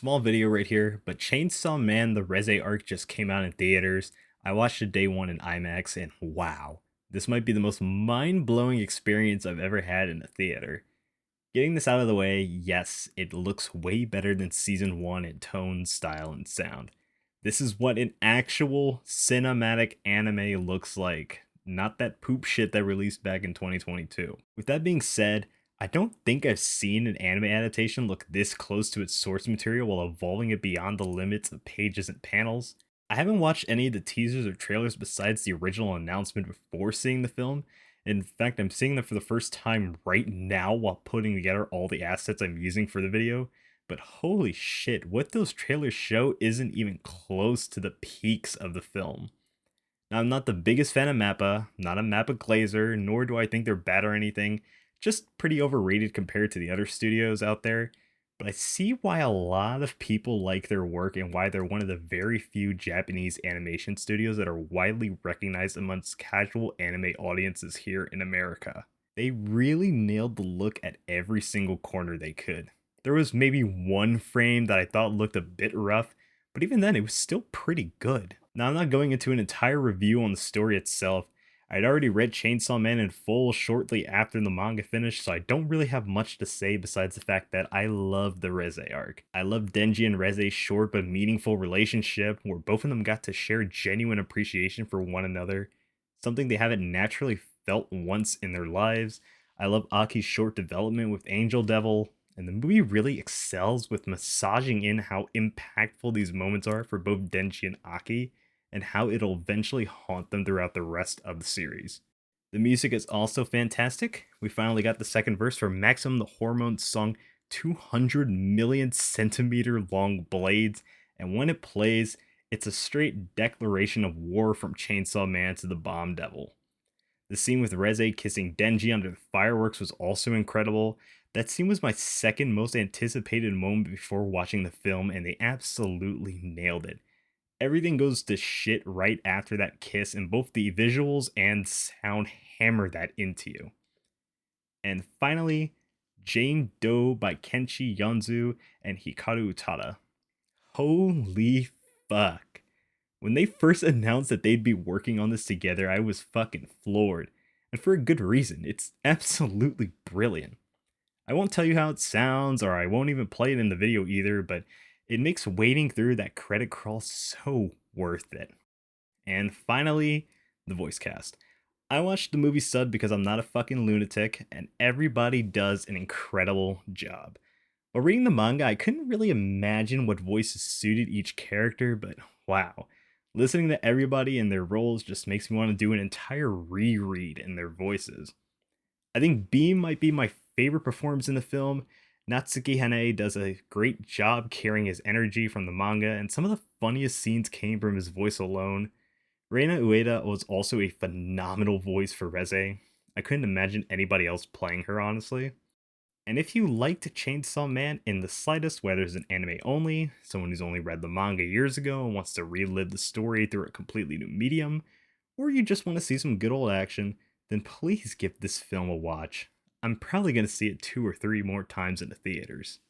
Small video right here, but Chainsaw Man the Reze Arc just came out in theaters. I watched it day one in IMAX, and wow, this might be the most mind-blowing experience I've ever had in a theater. Getting this out of the way, yes, it looks way better than season 1 in tone, style, and sound. This is what an actual cinematic anime looks like, not that poop shit that released back in 2022. With that being said, I don't think I've seen an anime adaptation look this close to its source material while evolving it beyond the limits of pages and panels. I haven't watched any of the teasers or trailers besides the original announcement before seeing the film. In fact, I'm seeing them for the first time right now while putting together all the assets I'm using for the video. But holy shit, what those trailers show isn't even close to the peaks of the film. Now, I'm not the biggest fan of Mappa, not a Mappa glazer, nor do I think they're bad or anything, just pretty overrated compared to the other studios out there. But I see why a lot of people like their work and why they're one of the very few Japanese animation studios that are widely recognized amongst casual anime audiences here in America. They really nailed the look at every single corner they could. There was maybe one frame that I thought looked a bit rough, but even then it was still pretty good. Now, I'm not going into an entire review on the story itself. I'd already read Chainsaw Man in full shortly after the manga finished, so I don't really have much to say besides the fact that I love the Reze arc. I love Denji and Reze's short but meaningful relationship, where both of them got to share genuine appreciation for one another, something they haven't naturally felt once in their lives. I love Aki's short development with Angel Devil, and the movie really excels with massaging in how impactful these moments are for both Denji and Aki, and how it'll eventually haunt them throughout the rest of the series. The music is also fantastic. We finally got the second verse for Maximum the Hormone's song 200 million centimeter long blades, and when it plays, it's a straight declaration of war from Chainsaw Man to the Bomb Devil. The scene with Reze kissing Denji under the fireworks was also incredible. That scene was my second most anticipated moment before watching the film, and they absolutely nailed it. Everything goes to shit right after that kiss, and both the visuals and sound hammer that into you. And finally, Jane Doe by Kenshi Yonzu and Hikaru Utada. Holy fuck. When they first announced that they'd be working on this together, I was fucking floored. And for a good reason. It's absolutely brilliant. I won't tell you how it sounds, or I won't even play it in the video either, but it makes wading through that credit crawl so worth it. And finally, the voice cast. I watched the movie subbed because I'm not a fucking lunatic, and everybody does an incredible job. While reading the manga, I couldn't really imagine what voices suited each character, but wow. Listening to everybody in their roles just makes me want to do an entire reread in their voices. I think Beam might be my favorite performance in the film. Natsuki Hane does a great job carrying his energy from the manga, and some of the funniest scenes came from his voice alone. Reina Ueda was also a phenomenal voice for Reze. I couldn't imagine anybody else playing her, honestly. And if you liked Chainsaw Man in the slightest, whether it's an anime only, someone who's only read the manga years ago and wants to relive the story through a completely new medium, or you just want to see some good old action, then please give this film a watch. I'm probably going to see it 2 or 3 more times in the theaters.